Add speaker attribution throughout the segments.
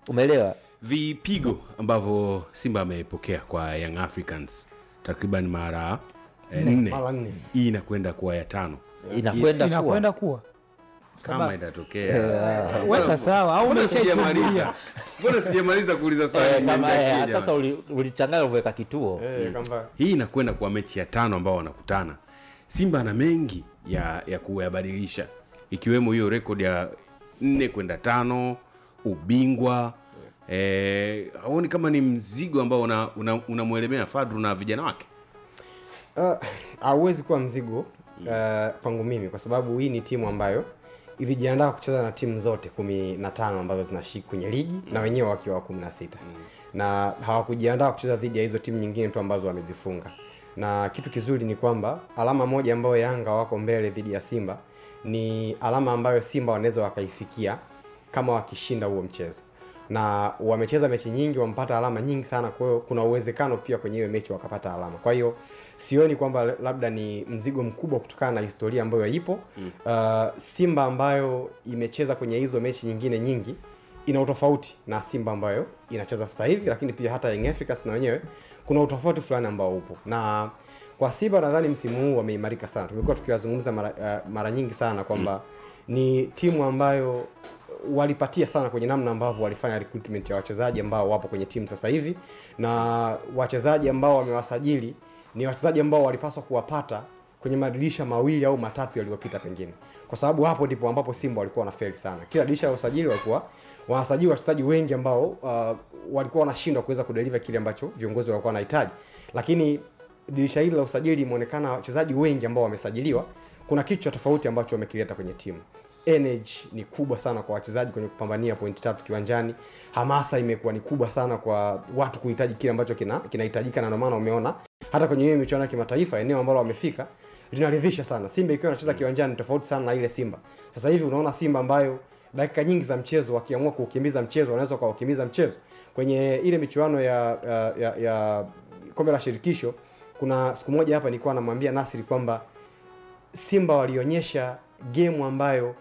Speaker 1: Umeelewa?
Speaker 2: Vipigo ambavyo Simba amepokea kwa Young Africans takriban mara 4. Hii inakwenda kuwa ya 5.
Speaker 1: Inakwenda
Speaker 3: kuwa
Speaker 2: kama itatokea.
Speaker 3: Weka sawa au umeshachungulia?
Speaker 2: Mbona sijamaliza kuuliza swali?
Speaker 1: Sasa ulichanganya uweka kituo.
Speaker 2: Hii inakwenda kuwa mechi ya 5 ambao wanakutana. Simba ana mengi ya kuyabadilisha, ikiwemo hiyo record ya 4-5 ubingwa. Haoni kama ni mzigo ambao unamuelemea Fadlu na vijana wake?
Speaker 4: Hauwezi kuwa mzigo kwangu mimi, kwa sababu hii ni timu ambayo ilijiandaa kucheza na timu zote 15 ambazo zinashika kwenye ligi na wenyewe wakiwa 16. Na hawakujiandaa kucheza dhidi ya hizo timu nyingine tu ambazo wamezifunga. Na kitu kizuri ni kwamba alama moja ambayo Yanga wako mbele dhidi ya Simba ni alama ambayo Simba wanaweza wakaifikia kama wakishinda huo mchezo. Na wamecheza mechi nyingi, wamepata alama nyingi sana, kwa hiyo kuna uwezekano pia kwenye hiyo mechi wakapata alama. Kwa hiyo sioni kwamba labda ni mzigo mkubwa kutokana na historia ambayo ipo. Simba ambayo imecheza kwenye hizo mechi nyingine nyingi ina utofauti na Simba ambayo inacheza sasa hivi, lakini pia hata Young Africans na wenyewe kuna utofauti fulani ambao upo. Na kwa Simba nadhani msimu huu wameimarika sana. Tumekuwa tukiwazungumza mara nyingi sana kwamba ni timu ambayo walipatia sana kwenye namna ambavyo walifanya recruitment ya wachezaji ambao wapo kwenye timu sasa hivi, na wachezaji ambao wamewasajili ni wachezaji ambao walipaswa kuwapata kwenye madirisha 2 au 3 yaliyopita pengine, kwa sababu hapo ndipo ambapo Simba walikuwa wanafeli sana. Kila dirisha la usajili walikuwa wanasajili wachezaji wengi ambao walikuwa wanashindwa kuweza kudeliver kile ambacho viongozi walikuwa wanahitaji, lakini dirisha hili la usajili imeonekana wachezaji wengi ambao wamesajiliwa kuna kitu cha tofauti ambacho wamekileta kwenye timu. Energy ni kubwa sana kwa wachezaji kwenye kupambania pointi 3 kiwanjani. Hamasa imekuwa ni kubwa sana kwa watu kuhitaji kile ambacho kinahitajika, na ndio maana umeona hata kwenye hiyo michuano ya kimataifa eneo ambalo wamefika linaridhisha sana. Simba ikiwa inacheza kiwanjani tofauti sana na ile Simba. Sasa hivi unaona Simba ambayo dakika nyingi za mchezo wakiamua kukimbiza mchezo wanaweza kukimbiza mchezo. Kwenye ile michuano ya kombe la shirikisho, kuna siku moja hapa nilikuwa namwambia Nasri kwamba Simba walionyesha game ambayo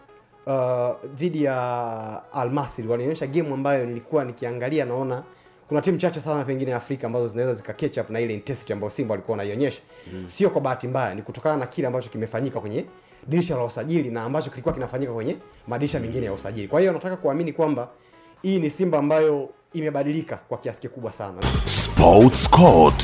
Speaker 4: dhidi ya Al Masry walionyesha game ambayo nilikuwa nikiangalia naona kuna timu chache sana pengine Afrika ambazo zinaweza zika catch up na ile intensity ambayo Simba walikuwa wanaionyesha. Sio kwa bahati mbaya, ni kutokana na kile ambacho kimefanyika kwenye dirisha la usajili na ambacho kilikuwa kinafanyika kwenye madirisha mengine ya usajili. Kwa hiyo nataka kuamini kwamba hii ni Simba ambayo imebadilika kwa kiasi kikubwa sana. Sports Court.